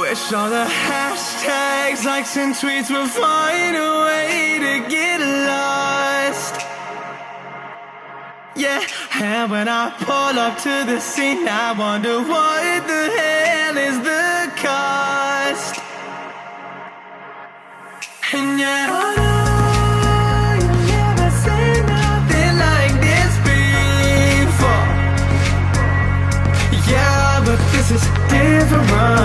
Wish all the hashtags, likes and tweets would find a way to get lost. Yeah, and when I pull up to the scene, I wonder what the hell is the cost. And yet I know you never seen nothing like this before. Yeah, but this is different.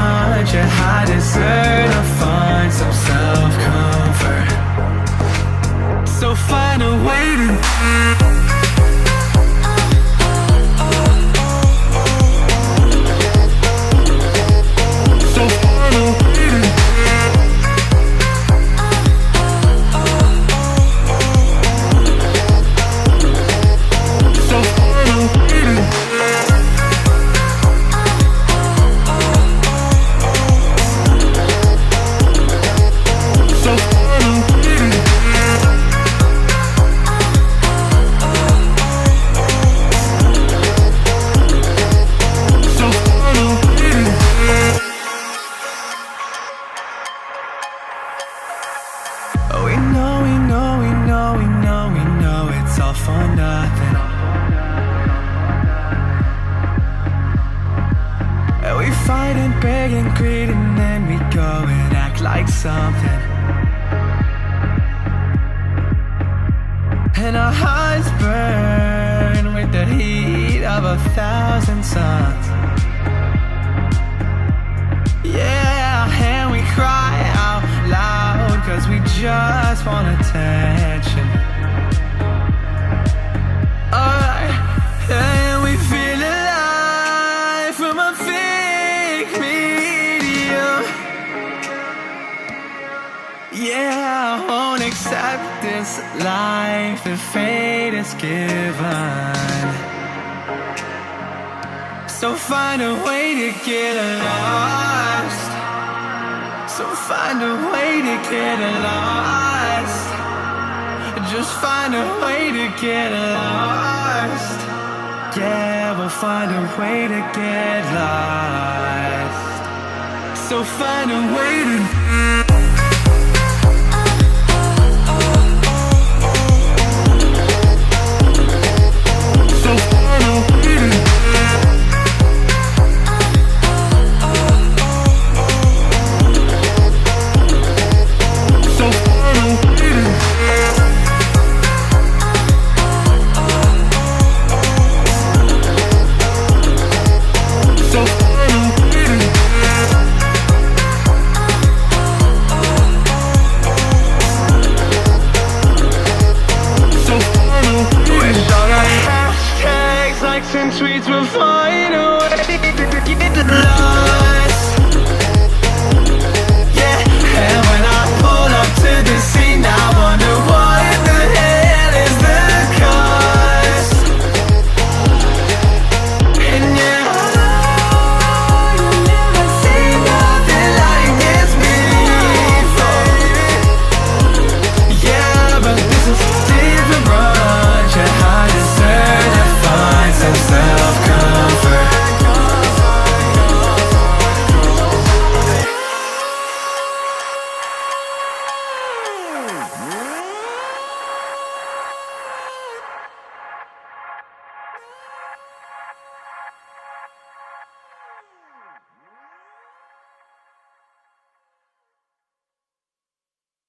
You deserve to find some self-comfort. So find a way to for nothing. And we fight and beg and greed, and then we go and act like something. And our hearts burn with the heat of 1,000 suns. Yeah, and we cry out loud 'cause we just want attention. And we feel alive from a fake medium. Yeah, I won't accept this life that fate is given. So find a way to get lost. So find a way to get lost. Just find a way to get lost. Yeah, we'll find a way to get lost. So find a way to and tweets will find a